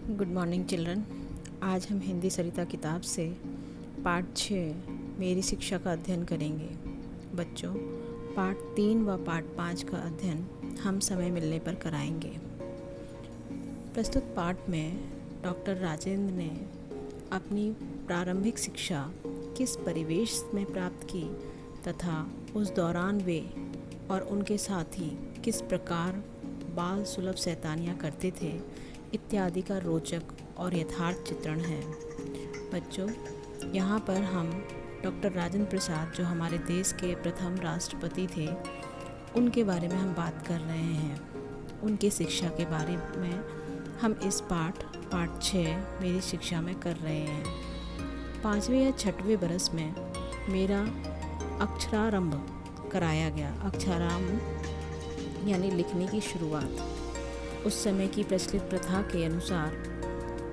Good morning children. आज हम हिंदी सरिता किताब से पाठ 6 मेरी शिक्षा का अध्ययन करेंगे। बच्चों, पाठ 3 व पाठ 5 का अध्ययन हम समय मिलने पर कराएंगे। प्रस्तुत पाठ में डॉक्टर राजेंद्र ने अपनी प्रारंभिक शिक्षा किस परिवेश में प्राप्त की तथा उस दौरान वे और उनके साथी किस प्रकार बाल सुलभ शैतानियाँ करते थे इत्यादि का रोचक और यथार्थ चित्रण है। बच्चों, यहाँ पर हम डॉक्टर राजेंद्र प्रसाद, जो हमारे देश के प्रथम राष्ट्रपति थे, उनके बारे में हम बात कर रहे हैं। उनकी शिक्षा के बारे में हम इस पाठ 6 मेरी शिक्षा में कर रहे हैं। 5वें या 6वें बरस में मेरा अक्षरारंभ कराया गया। अक्षरारंभ यानी लिखने की शुरुआत। उस समय की प्रचलित प्रथा के अनुसार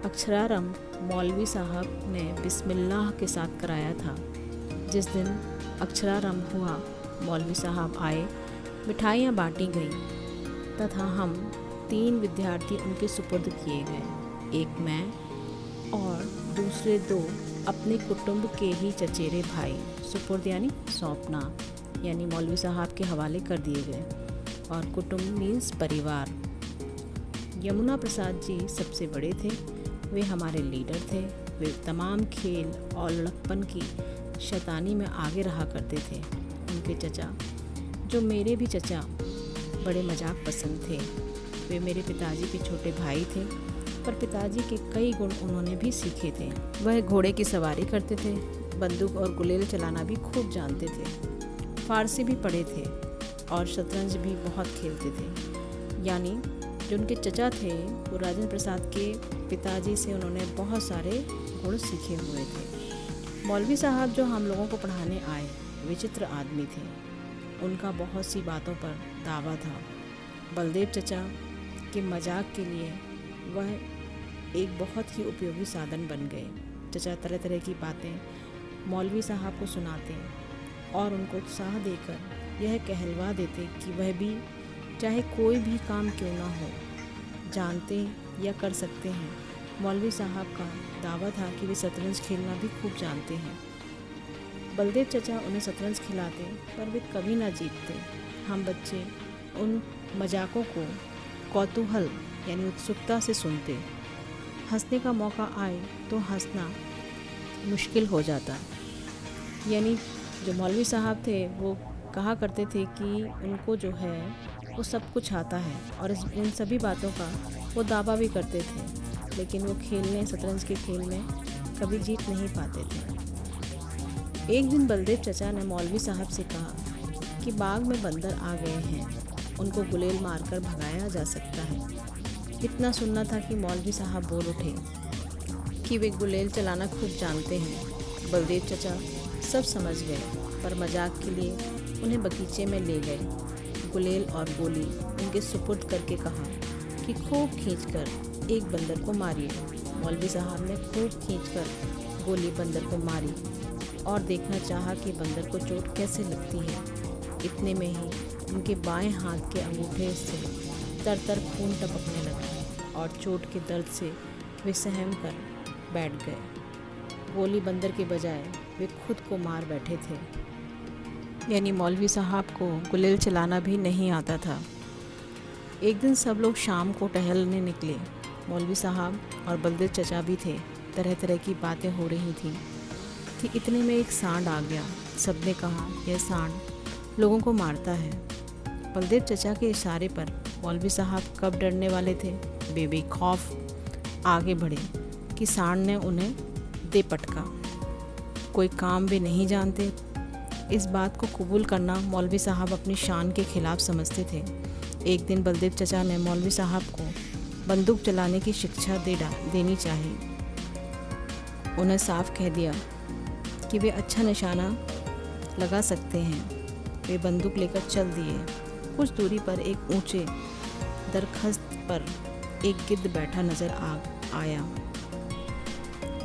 अक्षरारंभ मौलवी साहब ने बिस्मिल्लाह के साथ कराया था। जिस दिन अक्षरारंभ हुआ, मौलवी साहब आए, मिठाइयाँ बांटी गई तथा हम 3 विद्यार्थी उनके सुपुर्द किए गए। एक मैं और दूसरे 2 अपने कुटुंब के ही चचेरे भाई। सुपुर्द यानी सौंपना, यानी मौलवी साहब के हवाले कर दिए गए। और कुटुंब मीन्स परिवार। यमुना प्रसाद जी सबसे बड़े थे। वे हमारे लीडर थे। वे तमाम खेल और लड़कपन की शैतानी में आगे रहा करते थे। उनके चचा, जो मेरे भी चचा, बड़े मजाक पसंद थे। वे मेरे पिताजी के छोटे भाई थे, पर पिताजी के कई गुण उन्होंने भी सीखे थे। वह घोड़े की सवारी करते थे, बंदूक और गुलेल चलाना भी खूब जानते थे, फारसी भी पढ़े थे और शतरंज भी बहुत खेलते थे। यानी जो उनके चचा थे वो राजेंद्र प्रसाद के पिताजी से उन्होंने बहुत सारे गुण सीखे हुए थे। मौलवी साहब जो हम लोगों को पढ़ाने आए, विचित्र आदमी थे। उनका बहुत सी बातों पर दावा था। बलदेव चचा के मजाक के लिए वह एक बहुत ही उपयोगी साधन बन गए। चचा तरह तरह की बातें मौलवी साहब को सुनाते और उनको उत्साह देकर यह कहलवा देते कि वह भी चाहे कोई भी काम क्यों ना हो, जानते या कर सकते हैं। मौलवी साहब का दावा था कि वे शतरंज खेलना भी खूब जानते हैं। बलदेव चचा उन्हें शतरंज खिलाते, पर वे कभी ना जीतते। हम बच्चे उन मजाकों को कौतूहल यानी उत्सुकता से सुनते। हंसने का मौका आए तो हंसना मुश्किल हो जाता। यानी जो मौलवी साहब थे वो कहा करते थे कि उनको जो है वो सब कुछ आता है, और इन सभी बातों का वो दावा भी करते थे, लेकिन वो खेलने, शतरंज के खेल में कभी जीत नहीं पाते थे। एक दिन बलदेव चचा ने मौलवी साहब से कहा कि बाग में बंदर आ गए हैं, उनको गुलेल मारकर भगाया जा सकता है। इतना सुनना था कि मौलवी साहब बोल उठे कि वे गुलेल चलाना खूब जानते हैं। बलदेव चचा सब समझ गए, पर मजाक के लिए उन्हें बगीचे में ले गए। गुलेल और गोली उनके सुपुर्द करके कहा कि खूब खींचकर एक बंदर को मारिए। मौलवी साहब ने खूब खींचकर गोली बंदर को मारी और देखना चाहा कि बंदर को चोट कैसे लगती है। इतने में ही उनके बाएं हाथ के अंगूठे से तर खून टपकने लगा और चोट के दर्द से वे सहम कर बैठ गए। गोली बंदर के बजाय वे खुद को मार बैठे थे। यानी मौलवी साहब को गुलेल चलाना भी नहीं आता था। एक दिन सब लोग शाम को टहलने निकले। मौलवी साहब और बलदेव चचा भी थे। तरह तरह की बातें हो रही थी कि इतने में एक सांड आ गया। सबने कहा यह सांड लोगों को मारता है। बलदेव चचा के इशारे पर मौलवी साहब कब डरने वाले थे, बेखौफ आगे बढ़े कि सांड ने उन्हें दे पटका। कोई काम भी नहीं जानते। इस बात को कबूल करना मौलवी साहब अपनी शान के खिलाफ समझते थे। एक दिन बलदेव चचा ने मौलवी साहब को बंदूक चलाने की शिक्षा देनी चाहिए। उन्हें साफ कह दिया कि वे अच्छा निशाना लगा सकते हैं। वे बंदूक लेकर चल दिए। कुछ दूरी पर एक ऊंचे दरख्त पर एक गिद्ध बैठा नजर आया।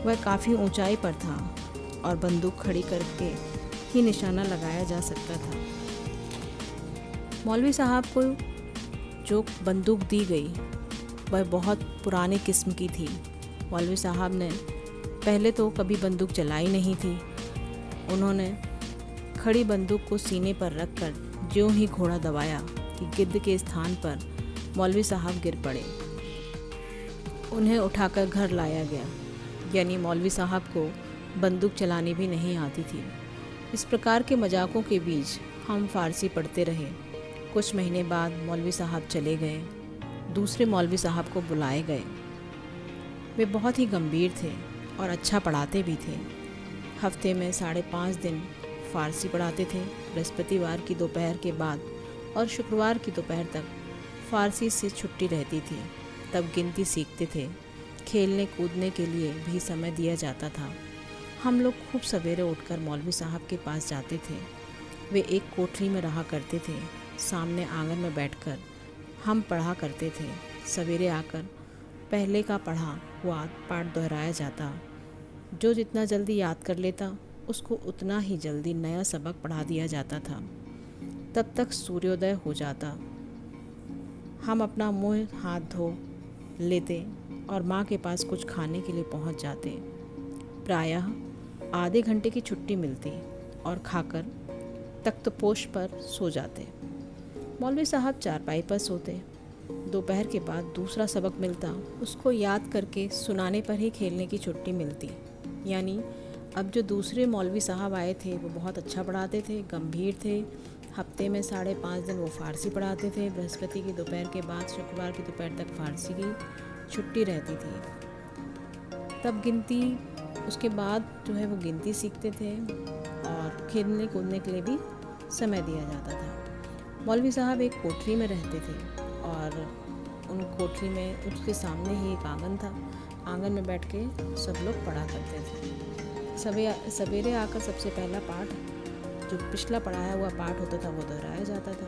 वह काफ़ी ऊंचाई पर था और बंदूक खड़ी करके ही निशाना लगाया जा सकता था। मौलवी साहब को जो बंदूक दी गई वह बहुत पुराने किस्म की थी। मौलवी साहब ने पहले तो कभी बंदूक चलाई नहीं थी। उन्होंने खड़ी बंदूक को सीने पर रखकर ज्यों ही घोड़ा दबाया कि गिद्ध के स्थान पर मौलवी साहब गिर पड़े। उन्हें उठाकर घर लाया गया, यानी मौलवी साहब को बंदूक चलानी भी नहीं आती थी। इस प्रकार के मजाकों के बीच हम फ़ारसी पढ़ते रहे। कुछ महीने बाद मौलवी साहब चले गए। दूसरे मौलवी साहब को बुलाए गए। वे बहुत ही गंभीर थे और अच्छा पढ़ाते भी थे। हफ्ते में 5.5 दिन फ़ारसी पढ़ाते थे। बृहस्पतिवार की दोपहर के बाद और शुक्रवार की दोपहर तक फ़ारसी से छुट्टी रहती थी। तब गिनती सीखते थे। खेलने कूदने के लिए भी समय दिया जाता था। हम लोग खूब सवेरे उठकर मौलवी साहब के पास जाते थे। वे एक कोठरी में रहा करते थे। सामने आंगन में बैठकर हम पढ़ा करते थे। सवेरे आकर पहले का पढ़ा हुआ पाठ दोहराया जाता। जो जितना जल्दी याद कर लेता उसको उतना ही जल्दी नया सबक पढ़ा दिया जाता था। तब तक सूर्योदय हो जाता। हम अपना मुंह हाथ धो लेते और माँ के पास कुछ खाने के लिए पहुँच जाते। प्रायः आधे घंटे की छुट्टी मिलती और खाकर तख्तपोश पर सो जाते। मौलवी साहब चारपाई पर सोते। दोपहर के बाद दूसरा सबक मिलता, उसको याद करके सुनाने पर ही खेलने की छुट्टी मिलती। यानी अब जो दूसरे मौलवी साहब आए थे वो बहुत अच्छा पढ़ाते थे, गंभीर थे। हफ्ते में 5.5 दिन वो फ़ारसी पढ़ाते थे। बृहस्पति की दोपहर के बाद शुक्रवार की दोपहर तक फ़ारसी की छुट्टी रहती थी। तब गिनती, उसके बाद जो है वो गिनती सीखते थे और खेलने कूदने के लिए भी समय दिया जाता था। मौलवी साहब एक कोठरी में रहते थे और उन कोठरी में उसके सामने ही एक आंगन था। आंगन में बैठ के सब लोग पढ़ा करते थे। सवेरे आकर सबसे पहला पाठ, जो पिछला पढ़ाया हुआ पाठ होता था, वो दोहराया जाता था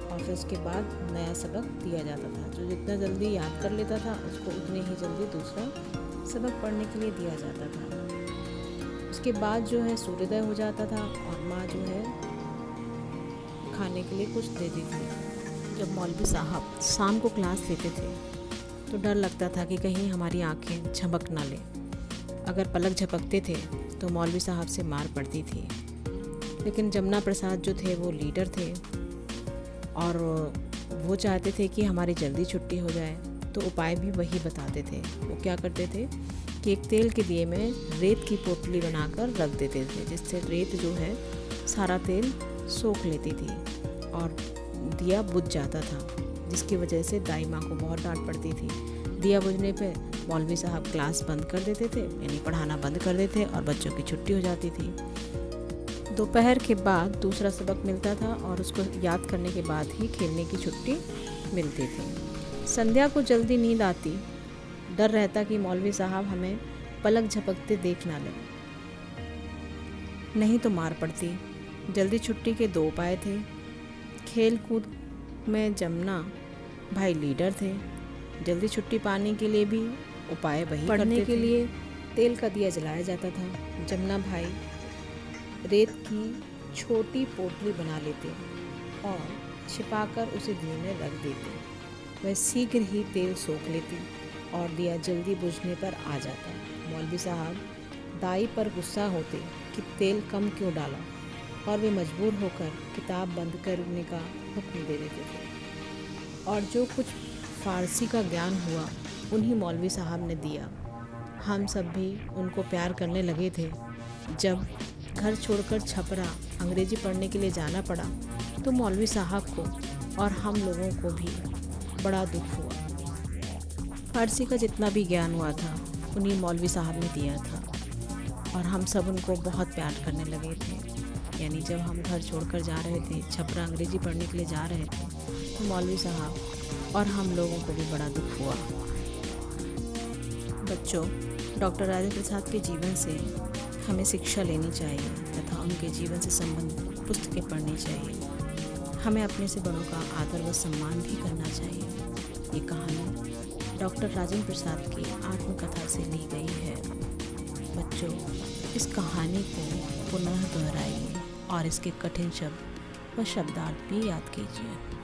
और फिर उसके बाद नया सबक दिया जाता था। जो जितना जल्दी याद कर लेता था उसको उतने ही जल्दी दूसरा सबक पढ़ने के लिए दिया जाता था। उसके बाद जो है सूर्योदय हो जाता था और माँ जो है खाने के लिए कुछ देती थी। जब मौलवी साहब शाम को क्लास लेते थे तो डर लगता था कि कहीं हमारी आंखें झपक ना ले। अगर पलक झपकते थे तो मौलवी साहब से मार पड़ती थी। लेकिन जमुना प्रसाद जो थे वो लीडर थे और वो चाहते थे कि हमारी जल्दी छुट्टी हो जाए, तो उपाय भी वही बताते थे। वो क्या करते थे कि एक तेल के दिए में रेत की पोटली बनाकर रख देते थे, जिससे रेत जो है सारा तेल सोख लेती थी और दिया बुझ जाता था, जिसकी वजह से दाई माँ को बहुत डांट पड़ती थी। दिया बुझने पे मौलवी साहब क्लास बंद कर देते थे, यानी पढ़ाना बंद कर देते और बच्चों की छुट्टी हो जाती थी। दोपहर के बाद दूसरा सबक मिलता था और उसको याद करने के बाद ही खेलने की छुट्टी मिलती थी। संध्या को जल्दी नींद आती। डर रहता कि मौलवी साहब हमें पलक झपकते देख ना लें, नहीं तो मार पड़ती। जल्दी छुट्टी के 2 उपाय थे। खेल कूद में जमुना भाई लीडर थे। जल्दी छुट्टी पाने के लिए भी उपाय वही पढ़ने के लिए तेल का दिया जलाया जाता था। जमुना भाई रेत की छोटी पोटली बना लेते और छिपाकर उसे दिए में रख देते। वह शीघ्र ही तेल सोख लेती और दिया जल्दी बुझने पर आ जाता। मौलवी साहब दाई पर गुस्सा होते कि तेल कम क्यों डाला और वे मजबूर होकर किताब बंद करने का हुक्म दे देते थे। और जो कुछ फ़ारसी का ज्ञान हुआ उन्हीं मौलवी साहब ने दिया। हम सब भी उनको प्यार करने लगे थे। जब घर छोड़कर छपरा अंग्रेजी पढ़ने के लिए जाना पड़ा तो मौलवी साहब को और हम लोगों को भी बड़ा दुख हुआ। फ़ारसी का जितना भी ज्ञान हुआ था उन्हीं मौलवी साहब ने दिया था और हम सब उनको बहुत प्यार करने लगे थे। यानी जब हम घर छोड़कर जा रहे थे, छपरा अंग्रेजी पढ़ने के लिए जा रहे थे, तो मौलवी साहब और हम लोगों को भी बड़ा दुख हुआ। बच्चों, डॉक्टर राजेंद्र प्रसाद के जीवन से हमें शिक्षा लेनी चाहिए तथा उनके जीवन से संबंधित पुस्तकें पढ़नी चाहिए। हमें अपने से बड़ों का आदर व सम्मान भी करना चाहिए। ये कहानी डॉक्टर राजेंद्र प्रसाद की आत्मकथा से ली गई है। बच्चों, इस कहानी को पुनः दोहराइए और इसके कठिन शब्द व शब्दार्थ भी याद कीजिए।